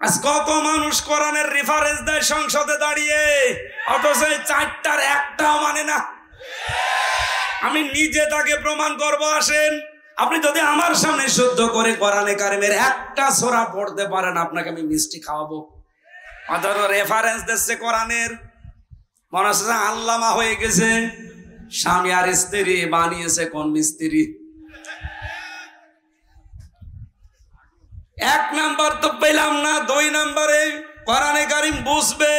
আজ কত মানুষ কোরআনের রেফারেন্স দেয় সংসদে দাঁড়িয়ে, অথচ এই চারটার একটাও মানে না। আমি নিজে তাকে প্রমাণ করব। আসেন, আপনি যদি আমার সামনে শুদ্ধ করে কোরআনে কারিমের একটা সূরা পড়তে পারেন, আপনাকে আমি মিষ্টি খাওয়াবো। অথচ রেফারেন্স দিচ্ছে কোরআনের, মনে হচ্ছে আল্লামা হয়ে গেছে। স্বামী আর স্ত্রী বানিয়েছে কোন মিস্ত্রি? এক নাম্বার তো পেলাম না। দুই নাম্বারে কোরআনে কারিম বুঝবে,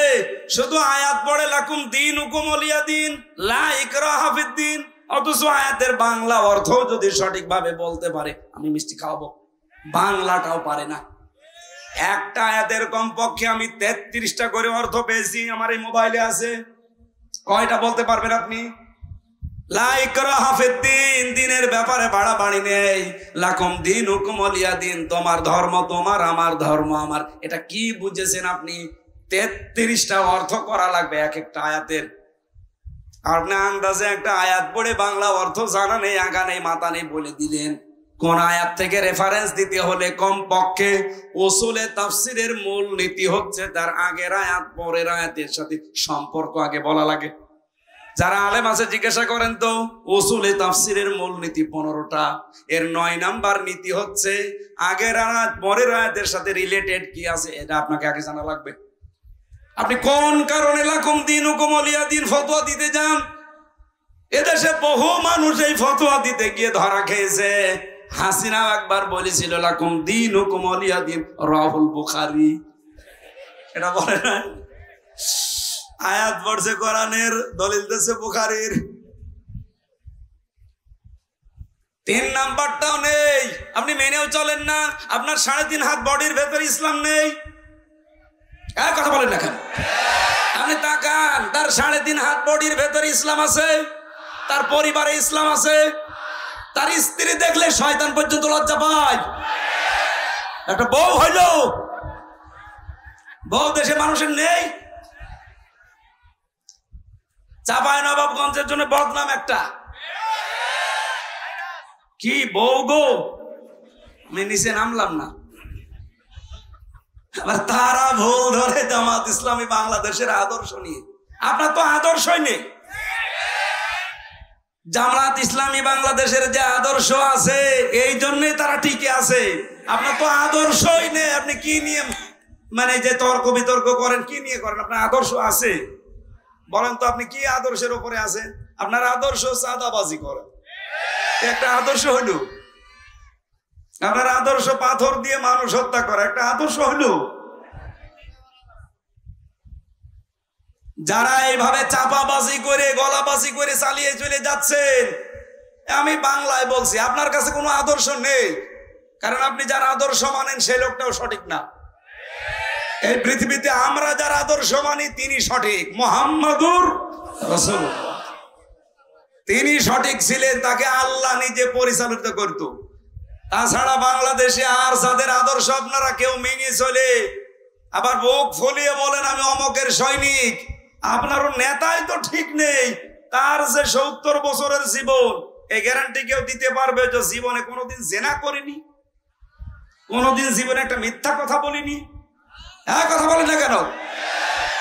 শুধু আয়াত পড়ে লাকুম দীনুকুম ওয়ালিয়া দিন, লা ইকরাহা ফিদ্দিন, অথচ আয়াতের বাংলা অর্থ যদি সঠিকভাবে বলতে পারে আমি মিষ্টি খাওয়াবো। বাংলাটাও পারে না। একটা আয়াতের কমপক্ষে আমি 33টা করে অর্থ পেয়েছি, আমার এই মোবাইলে আছে। কয়টা বলতে পারবেন আপনি? লা ইকরাহা ফিদ্দিন, দিনের ব্যাপারে বাড়াবাড়ি নেই। লাকুম দীনুকুম ওয়ালিয়া দিন, তোমার ধর্ম তোমার, আমার ধর্ম আমার। এটা কি বুঝেছেন আপনি? 33টা অর্থ করা লাগবে এক একটা আয়াতের। আপনি আন্দাজে একটা আয়াত পড়ে বাংলা অর্থ জানা নেই, আগা নেই, মাথা নেই বলে দিলেন। কোন আয়াত থেকে রেফারেন্স দিতে হলে কমপক্ষে উসুলে তাফসীরের মূল নীতি হচ্ছে তার আগের আয়াত পরের আয়াতের সাথে সম্পর্ক আগে বলা লাগে। যারা আলেম আছে জিজ্ঞাসা করেন তো, উসুলে তাফসীরের মূল নীতি 15টা, এর 9 নাম্বার নীতি হচ্ছে আগের আয়াত পরের আয়াতের সাথে রিলেটেড কি আছে এটা আপনাকে আগে জানা লাগবে। আপনি কোন কারণে লাকুম দীনুকুম ওয়ালিয়া দিন ফতোয়া দিতে যান? এদেশে বহু মানুষ এই ফতোয়া দিতে গিয়ে ধরা খেয়েছে। হাসিনা একবার বলেছিল লাকুম দীনুকুম ওয়ালিয়া দিন, রাহুল বুখারী। এটা বলে না, আয়াত পড়ছে কোরআনের, দলিল দিচ্ছে বুখারীর। 3 নাম্বারটাও নেই, আপনি মেনেও চলেন না। আপনার 3.5 হাত বডির ভেতরে ইসলাম নেই। কথা বলেন না কেন? আপনি তাকান, তার 3.5 হাত বডির ভেতরে ইসলাম আছে, তার পরিবারে ইসলাম আছে, তার স্ত্রী দেখলে শয়তান পর্যন্ত লজ্জা পায়। একটা বউ হইল, বউ দেশে মানুষের নেই। চাঁপাইনবাবগঞ্জের জন্য বদনাম একটা, কি বউ গো, আমি নিচে নামলাম না। আবার তারা ভুল ধরে জামাত ইসলামী বাংলাদেশের আদর্শ নিয়ে। আপনার তো আদর্শই নেই। জামাত ইসলামী বাংলাদেশের যে আদর্শ আছে এই জন্যই তারা টিকে আছে। আপনার তো আদর্শই নেই। আপনি কি নিয়ে মানে যে তর্ক বিতর্ক করেন, কি নিয়ে করেন? আপনার আদর্শ আছে বলেন তো, আপনি কি আদর্শের উপরে আছেন? আপনার আদর্শ চাঁদাবাজি করেন, একটা আদর্শ হইল। আপনার আদর্শ পাথর দিয়ে মানুষ হত্যা করা, একটা আদর্শ হইল। যারা এইভাবে চাপাবাজি করে গলাবাজি করে চালিয়ে চলে যাচ্ছেন, আমি বাংলায় বলছি, আপনার কাছে কোনো আদর্শ নেই। কারণ আপনি যার আদর্শ মানেন সেই লোকটাও সঠিক না। এই পৃথিবীতে আমরা যার আদর্শ মানি তিনি সঠিক। মুহাম্মাদুর রাসূলুল্লাহ, তিনি সঠিক ছিলেন, তাকে আল্লাহ নিজে পরিচালিত করত। তাছাড়া বাংলাদেশে আর যাদের আদর্শ আপনারা কেউ মেনে চলে আবার বুক ফুলিয়ে বলেন আমি অমকের সৈনিক, আপনারও নেতাই তো ঠিক নেই। তার যে 70 বছরের জীবন, এই গ্যারান্টি কেউ দিতে পারবে যে জীবনে কোনোদিন জেনা করিনি, কোনোদিন জীবনে একটা মিথ্যা কথা বলিনি? হ্যাঁ, কথা বলেন না কেন?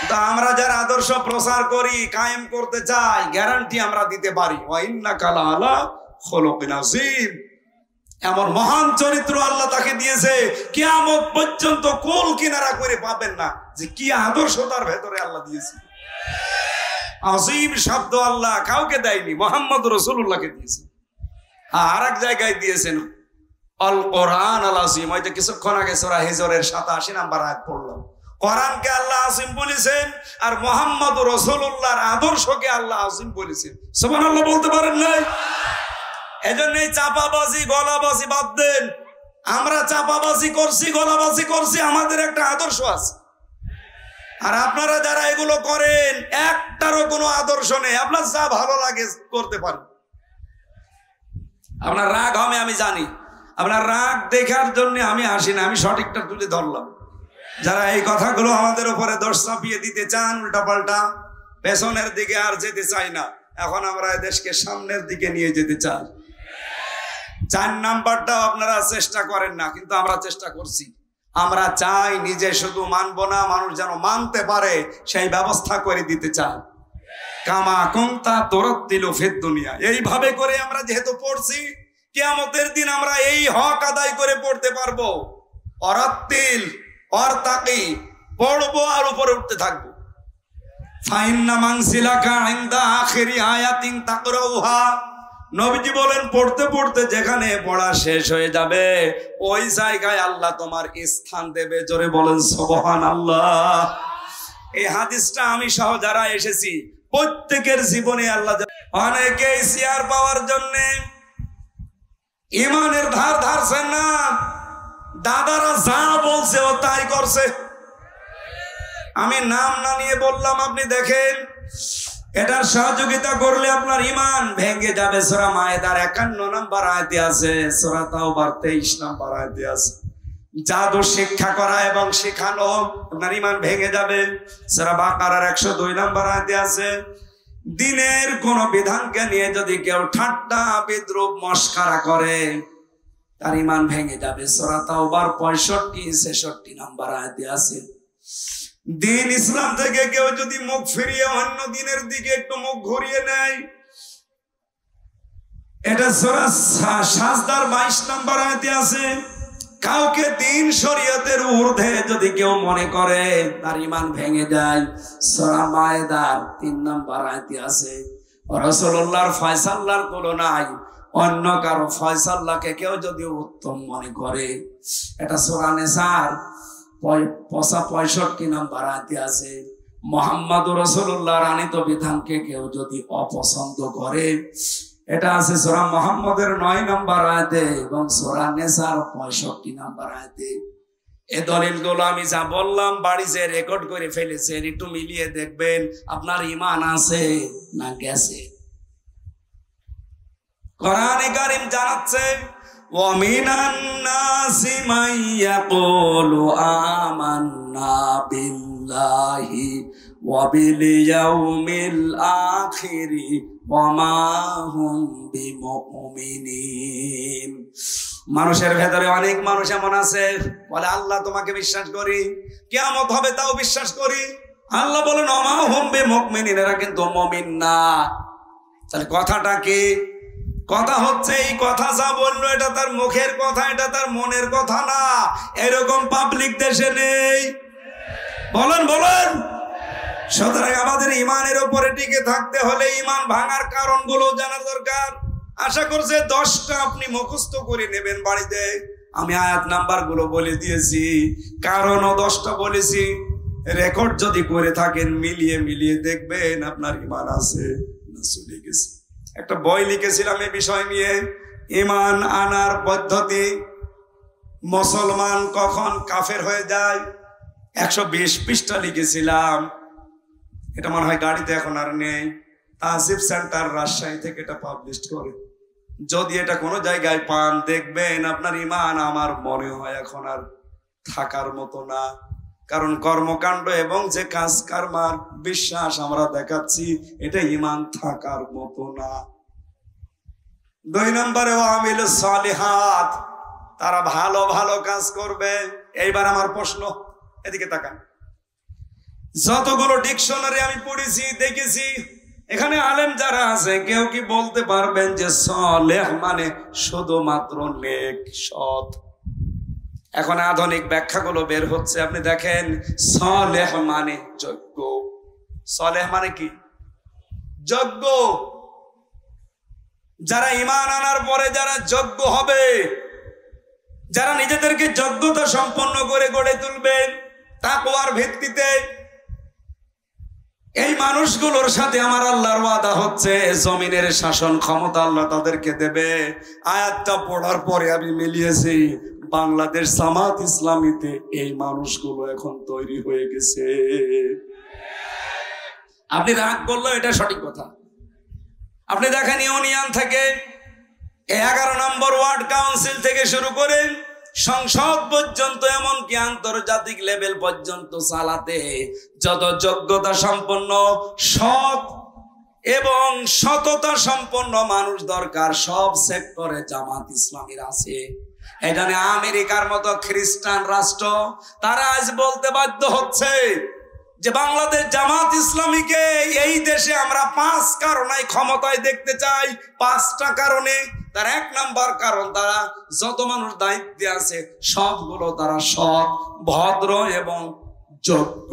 তা আমরা যারা আদর্শ প্রচার করি, কায়েম করতে চাই, গ্যারান্টি আমরা দিতে পারি ওয়া ইন্নাকা লাআলা খুলুকিন আযীম। এমন মহান চরিত্র আল্লাহ তাকে দিয়েছে, কিয়ামত পর্যন্ত কুল কিনারা করে পাবেন না যে কি আদর্শ তার ভেতরে আল্লাহ দিয়েছে। আযীম শব্দ আল্লাহ কাউকে দেয়নি, মুহাম্মদ রাসূলুল্লাহকে দিয়েছে। আর এক জায়গায় দিয়েছেন আল কোরআন আল আযীম। ওই যে কিছুক্ষণ আগে সূরা হিজরের 87 নাম্বার আয়াত পড়লাম। কোরআনকে আল্লাহ আযীম বলেছেন, আর মুহাম্মদ রাসূলুল্লাহর আদর্শকে আল্লাহ আযীম বলেছেন। সুবহানাল্লাহ বলতে পারেন নাই? এজন্য চাপাবাজি গলাবাজি বাদ দেন। আমরা চাপাবাজি করছি, গলাবাজি করছি, আমাদের একটা আদর্শ আছে। আর আপনারা যারা এগুলো করেন, একটারও কোনো আদর্শ নেই। আপনার যা ভালো লাগে করতে পারেন। আপনার রাগ হবে আমি জানি, আপনার রাগ দেখার জন্য আমি আসি না, আমি সঠিকটা তুলে ধরলাম। যারা এই কথাগুলো আমাদের উপরে দোষ চাপিয়ে দিতে চান, উল্টা পাল্টা, পেছনের দিকে আর যেতে চাই না। এখন আমরা দেশকে সামনের দিকে নিয়ে যেতে চাই। 4 নাম্বারটাও আপনারা চেষ্টা করেন না, কিন্তু আমরা চেষ্টা করছি। আমরা চাই নিজে শুধু মানবো না, মানুষ যেন মানতে পারে সেই ব্যবস্থা করে দিতে চাই। কামা কুনতা তুরাত্তিলু ফিদ দুনিয়া, এইভাবে করে আমরা যেহেতু পড়ছি, কিয়ামতের দিন আমরা এই হক আদায় করে পড়তে পারবো। অরাত্তিল অরতাকি, পড়বো আর উপরে উঠতে থাকবো। ফাইন্না মানসিলাকা ইনদা আখিরি আয়াতিন তাকরাউহা, নবীজি বলেন পড়তে পড়তে যেখানে পড়া শেষ হয়ে যাবে ওই জায়গায় আল্লাহ তোমার স্থান দেবে। জোরে বলেন সুবহানাল্লাহ। এই হাদিসটা আমি সহ যারা এসেছি প্রত্যেকের জীবনে আল্লাহ, অনেকেই শেয়ার পাওয়ার জন্য ইমানের ধার ধারছেন না, দাদারা যা বলছে ও তাই করছে। আমি নাম না নিয়ে বললাম, আপনি দেখেন এটার সহযোগিতা করলে আপনার ইমান ভেঙে যাবে। সূরা মায়েদার 51 নম্বর আয়াতে আছে, সূরা তাওবার 23 নম্বর আয়াতে আছে, জাদু শিক্ষা করা এবং শেখানো আপনার ইমান ভেঙে যাবে। সূরা বাকারার 102 নম্বর আয়াতে আছে, দিনের কোন বিধানকে নিয়ে যদি কেউ ঠাট্টা বিদ্রুপ মস্কারা করে তার ইমান ভেঙে যাবে। সূরা তাওবার 65-66 নম্বর আয়াতে আছে, দিন ইসলাম থেকে কেউ যদি মুখ ফিরিয়ে অন্য দিনের দিকে একটু মুখ ঘুরিয়ে নেয়, এটা সূরা সাজদার 22 নম্বর আয়াতে আছে, কাউকে দিন শরীয়তের ঊর্ধ্বে যদি কেউ মনে করে তার ঈমান ভেঙে যায়। সূরা মায়েদার 3 নম্বর আয়াতে আছে, রাসূলুল্লাহর ফয়সালার তুলনায় অন্য কারো ফয়সালাকে কেউ যদি উত্তম মনে করে, এটা সূরা নিসার 65 নম্বর আয়াতে আছে, মুহাম্মদুর রাসূলুল্লাহর আনিত বিধানকে কেউ যদি অপছন্দ করে, এটা আছে সূরা মুহাম্মদের 9 নম্বর আয়াতে এবং সূরা নিসার 65 নম্বর আয়াতে। এই দলিলগুলো আমি যা বললাম বাড়িতে রেকর্ড করে ফেলেছেন, একটু মিলিয়ে দেখবেন আপনার ঈমান আছে না গেছে। কোরআনে কারীম জানাচ্ছে, ওয়া মিনান নাসি মান ইয়াকুলু আমান্না বিল্লাহি ওয়া বিল ইয়াউমিল আখিরি ওয়া মা হুম বিমুমিনিন। মানুষের ভেতরে অনেক মানুষ এমন আছে বলে আল্লাহ তোমাকে বিশ্বাস করি, কিয়ামত হবে তাও বিশ্বাস করি। আল্লাহ বলেন ওয়া মা হুম বিমুমিনিন, এরা কিন্তু মুমিন না। তাহলে কথাটা কি? কথা হচ্ছে এই কথা যা বললো এটা তার মুখের কথা, এটা তার মনের কথা না। এরকম পাবলিক দেশে নেই, বলেন বলেন। সুতরাং আমাদের ইমানের উপরে টিকে থাকতে হলে ইমান ভাঙার কারণগুলো জানা দরকার। আশা করছে 10টা আপনি মুখস্থ করে নেবেন বাড়িতে। আমি আয়াত নাম্বার গুলো বলে দিয়েছি, কারণও 10টা বলেছি। রেকর্ড যদি করে থাকেন মিলিয়ে মিলিয়ে দেখবেন আপনার ইমান আছে না চলে গেছে। একটা বই লিখেছিলাম এই বিষয় নিয়ে, ইমান আনার পদ্ধতি, মুসলমান কখন কাফের হয়ে যায়। 120 পৃষ্ঠা লিখেছিলাম। এটা মনে হয় গাড়িতে এখন আর নেই। তাহসিব সেন্টার রাজশাহী থেকে এটা পাবলিশ করে। যদি এটা কোনো জায়গায় পান দেখবেন আপনার ইমান আমার মনে হয় এখন আর থাকার মতো না। কারণ কর্মকাণ্ড এবং যে কাজ কারবার বিশ্বাস আমরা দেখাচ্ছি এটা ইমান থাকার মতো না। 2 নম্বরে ওয়ামিলুস সালিহাত, তারা ভালো ভালো কাজ করবে। এইবার আমার প্রশ্ন, এদিকে তাকান। যতগুলো ডিকশনারি আমি পড়েছি দেখেছি, এখানে আলেম যারা আছে কেউ কি বলতে পারবেন যে সালেহ মানে শুধুমাত্র নেক সৎ? এখন আধুনিক ব্যাখ্যাগুলো বের হচ্ছে, আপনি দেখেন সালেহ মানে যোগ্য। সালেহ মানে কি? যোগ্য। যারা ঈমান আনার পরে যারা যোগ্য হবে, যারা নিজেদেরকে যোগ্যতা সম্পন্ন করে গড়ে তুলবেন তাকওয়ার ভিত্তিতে, এই মানুষগুলোর সাথে আমার আল্লাহর ওয়াদা হচ্ছে জমিনের শাসন ক্ষমতা আল্লাহ তাদেরকে দেবে। আয়াতটা পড়ার পরে আমি মিলিয়েছি, বাংলাদেশ জামাত ইসলামীতে এই মানুষগুলো এখন তৈরি হয়ে গেছে। আপনি রাগ করলে এটা সঠিক কথা। আপনি দেখেন ইউনিয়ন থেকে 11 নম্বর ওয়ার্ড কাউন্সিল থেকে শুরু করে সংসদ পর্যন্ত, এমনকি আন্তর্জাতিক লেভেল পর্যন্ত চালাতে যত যোগ্যতা সম্পন্ন, সৎ এবং সততা সম্পন্ন মানুষ দরকার সব সেক্টরে জামাত ইসলামীর আছে। এখানে আমেরিকার মতো খ্রিস্টান রাষ্ট্র তারা আজ বলতে বাধ্য হচ্ছে যে বাংলাদেশ জামাত ইসলামীকে এই দেশে আমরা 5 কারণে ক্ষমতায় দেখতে চাই। 5টা কারণে। তার 1 নাম্বার কারণ, তারা যত মানুষ দায়িত্বে আছে সবগুলো তারা সৎ, ভদ্র এবং যোগ্য।